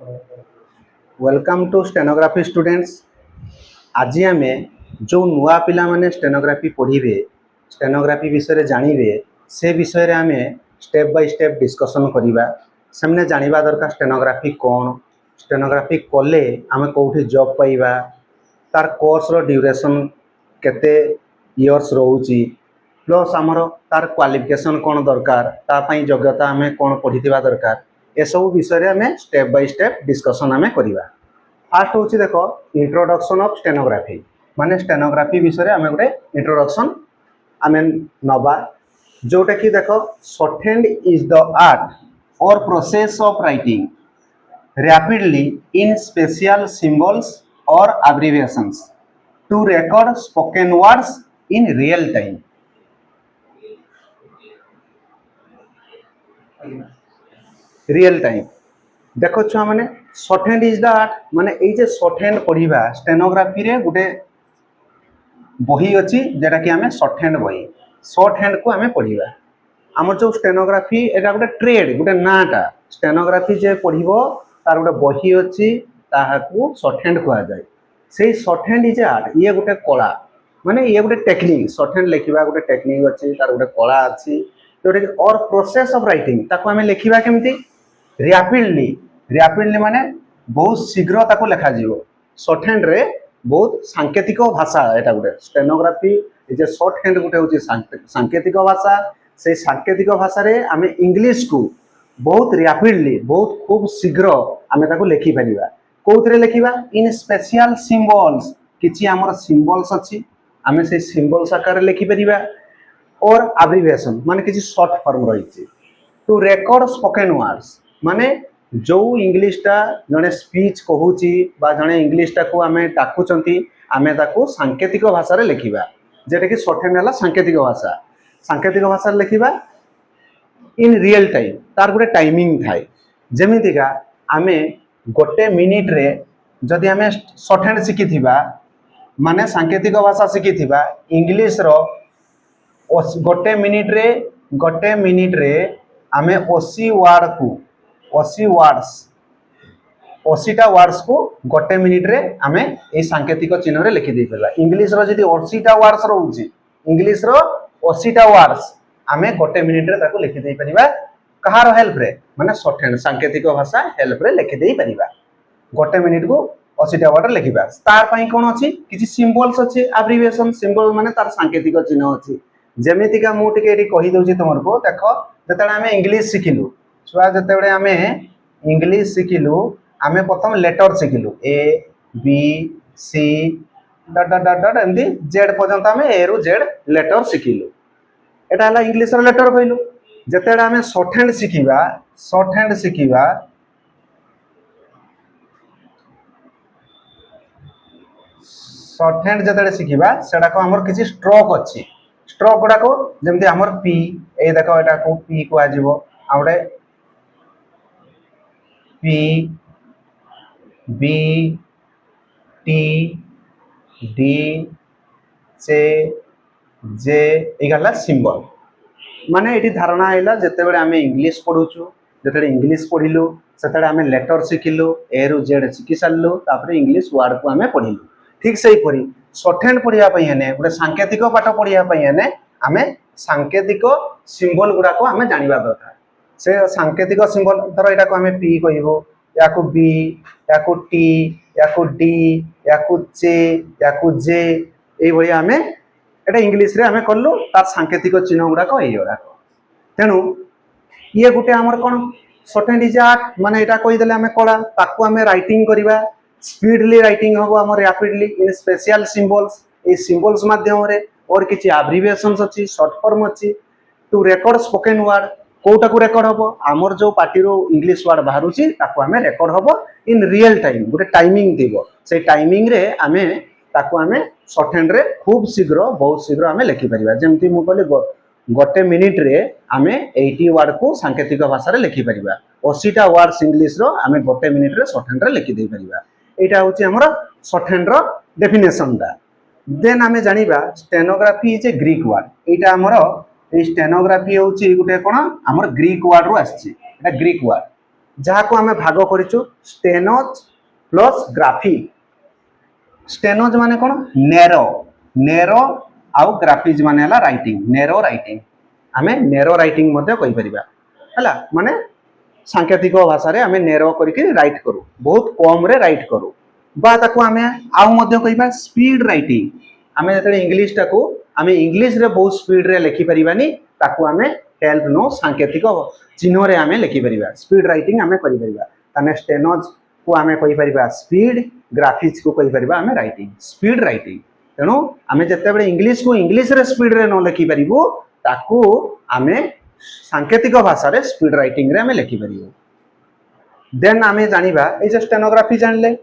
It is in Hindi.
Welcome to stenography students. आज आम जो नुआ पिला माने स्टेनोग्राफी पढ़े स्टेनोग्राफी विषय जानवे से विषय आम स्टेप बाय स्टेप डिस्कसन करवा से जानवा दरकार स्टेनोग्राफी कौन स्टेनोग्राफी कले आम कौटी जॉब पाइबा तार कोर्स रो ड्यूरेशन केते इयर्स रोची प्लस आमर तार क्वालिफिकेशन कौन दरकार तापाई योग्यता आम कौन पढ़ी दरकार ए सब विषय आम स्टेप बाय स्टेप डिस्कसन आम करवा। फास्ट हूँ देख इंट्रोडक्शन ऑफ स्टेनोग्राफी माने स्टेनोग्राफी विषय आम गोटे इंट्रोडक्शन आम नवा जोटा कि देख शॉर्टहैंड इज द आर्ट और process of writing rapidly in special symbols और abbreviations to record spoken words in real time। Real time देखो छुआ मैंने शॉर्टहैंड इज द आर्ट माने ये शॉर्टहैंड पढ़ा स्टेनोग्राफी रे गोटे बही अच्छी जेटा कि आम शॉर्टहैंड बही शॉर्टहैंड को आम पढ़ा आम जो स्टेनोग्राफी एटा गोटे ट्रेड गोटे नाटा स्टेनोग्राफी जे पढ़ो तार गोटे बही अच्छी ताकू शॉर्टहैंड कह जाए से शॉर्टहैंड इज आर्ट ये गोटे कला माने ये गोटे टेक्निक शॉर्टहैंड लिखा गोटे टेक्निक अच्छी तार गोटे कला अच्छी जोटा कि और प्रोसेस ऑफ राइटिंग ताको आम लिखा केमती रैपिडली माने बहुत शीघ्र ताको लिखा जीवो शॉर्टहैंड रे बहुत सांकेतिक भाषा एटा गोटे स्टेनोग्राफी जे शॉर्टहैंड गोटे होची सांकेतिक भाषा से सांकेतिक भाषा रे आम इंग्लिश को बहुत रैपिडली बहुत खूब शीघ्र आम ताको लिखि परिबा कोउतरे लिखिबा इन स्पेशल सिंबल्स किछि हमर सिंबल्स अछि आम से सिंबल्स आकार लिखि परिबा और एब्रिविएशन माने किछि शॉर्ट फॉर्म रही टू रेकॉर्ड स्पोकन वर्ड्स माने जो इंग्लिशटा जड़े स्पीच कहूची बा जड़े इंग्लिशटा को आम डाकुचंती आमे ताको सांकेतिक भाषा रे लिखिबा जेटा कि शॉर्टहैंड वाला सांकेतिक भाषा लिखिबा इन रियल टाइम तार गोटे टाइमिंग थाए जेमितिका आमे गोटे मिनिट रे जदि आमे शॉर्टहैंड शिखिथिबा माने सांकेतिक भाषा शिखिथिबा इंग्लिश रो गोटे मिनिट रे आमे 80 वर्ड को 80टा वर्ड्स को गोटे मिनिट रे आमे ए सांकेतिक चिन्ह रे लिखि दे परबा इंग्लिश रो जदि 80टा वर्ड्स रहउची इंग्लिश रो 80टा वर्ड्स आमे गोटे मिनिट रे ताको लिखि दे परबा कहार हेल्प रे माने शॉर्टहैंड सांकेतिक भाषा हेल्प रे लिखि दे परबा गोटे मिनिट को 80टा वर्ड लिखिबा तार पई कोन अछि किछि सिंबल्स अछि एब्रिविएशन सिंबल माने तार सांकेतिक चिन्ह अछि जेमितिका मु टिके एठी कहि दउची तुमको देखो जतले आमे इंग्लिश शिखिलु छुआ जतबे आमे इंग्लिश शिखिलु आमे प्रथम लेटर शिखिलु A B C dot dot dot dot एंदी जेड पर्यंत आमे ए रु जेड लेटर शिखिलु एटा हला इंग्लिश रो लेटर कहलु जतबे आमे शॉर्टहैंड शिखिबा शॉर्टहैंड जतबे शिखिबा सेडा को हमर किछि स्ट्रोक अछि स्ट्रोक गुडा को जेमति हमर पी ए देखो एटा को पी को AJIO आउडे P B T D चे जे एगला सिंबल माने एटी धारणा आइला जतेबेले आमे इंग्लिश पढुछु जतेबेले इंग्लिश पढिलु सेतेबेले आमे लेटर शिखिलु ए रु जेड शिखि सारलु तापर इंग्लिश वर्ड को आमे पढिलु ठीक सही परी शॉर्टहैंड पढ़िया पई हेने गोटे सांकेतिक पाठ पढ़िया पई हेने आमे सांकेतिक सिंबल गुडा को आमे जानिबा दरकार से सांकेतिक सिंबल धर एटा को आमे पी कहिबो या को बी या को टी या को डी या को चे या को जे एई भलिया आमे एटा इंग्लिश रे आमे करलु तार सांकेतिक चिन्ह गुडा को एई गुडा तेनु ये गोटे हमर कोन शॉर्टहैंड इज आर्ट माने एटा कहि देले आमे कला ताकू आमे राइटिंग करिबा स्पीडली राइटिंग हम आम रैपिडली इन स्पेशल सिंबल्स ए सिंबल्स माध्यम रे और किछि एब्रिविएशंस अछि शॉर्ट फॉर्म अछि टू रेकॉर्ड स्पोकन वर्ड कोटा को रेकॉर्ड हबो हमर जो पार्टी रो इंग्लिश वर्ड बाहरुछि ताको आमे रेकॉर्ड हबो इन रियल टाइम गोटे टाइमिंग दिबो से टाइमिंग रे आमे ताको आमे शॉर्टहैंड रे खूब शीघ्र बहुत शीघ्र आमे लिखि परिबा जेमति मु कहली गोटे मिनिट रे आमे 80 वर्ड को सांकेतिक भाषा रे लिखि परिबा 80टा वर्ड्स इंग्लिश रो आमे गोटे मिनिट रे शॉर्टहैंड रे लिखि दे परिबा एटा होची हमर शॉर्टहैंड रो डेफिनेशन दा देन आमे जानिबा stenography is a Greek word एटा हमर ए स्टेनोग्राफी होची गुटे कोन हमर ग्रीक वर्ड रो आछि एटा ग्रीक वर्ड जहाँ को आम भाग करूँ स्टेनोज प्लस ग्राफी। स्टेनोज माने कौन नेरो नेरो आउ ग्राफिज माने हला राइटिंग नेरो राइटिंग आमे नेरो राइटिंग मध्य कहि परिबा हला माने सांकेतिक भाषा रे आमे नेरो करके राइट करू बहुत कम रे राइट करू बा ताको आमे आउ मध्य कहिबा स्पीड राइटिंग आमे जतले इंग्लिश टाको आमे इंग्लिश रे बहुत स्पीड रे लिखि परिबानी ताको आमे हेल्प नो सांकेतिक चिन्ह रे आमे लिखि परिबा स्पीड राइटिंग आमे करि परिबा ताने स्टेनोज को आमे कहि परिबा स्पीड ग्राफिक्स को कहि परिबा आमे राइटिंग स्पीड राइटिंग तेणु आमे जते बडे इंग्लिश को इंग्लिश रे स्पीड रे न लिखि परिबो ताको आमे सांकेतिक भाषा रे स्पीड राइटिंग रे आमे लिखि परिबो देन आमे जानिबा ए जे स्टेनोग्राफी जानले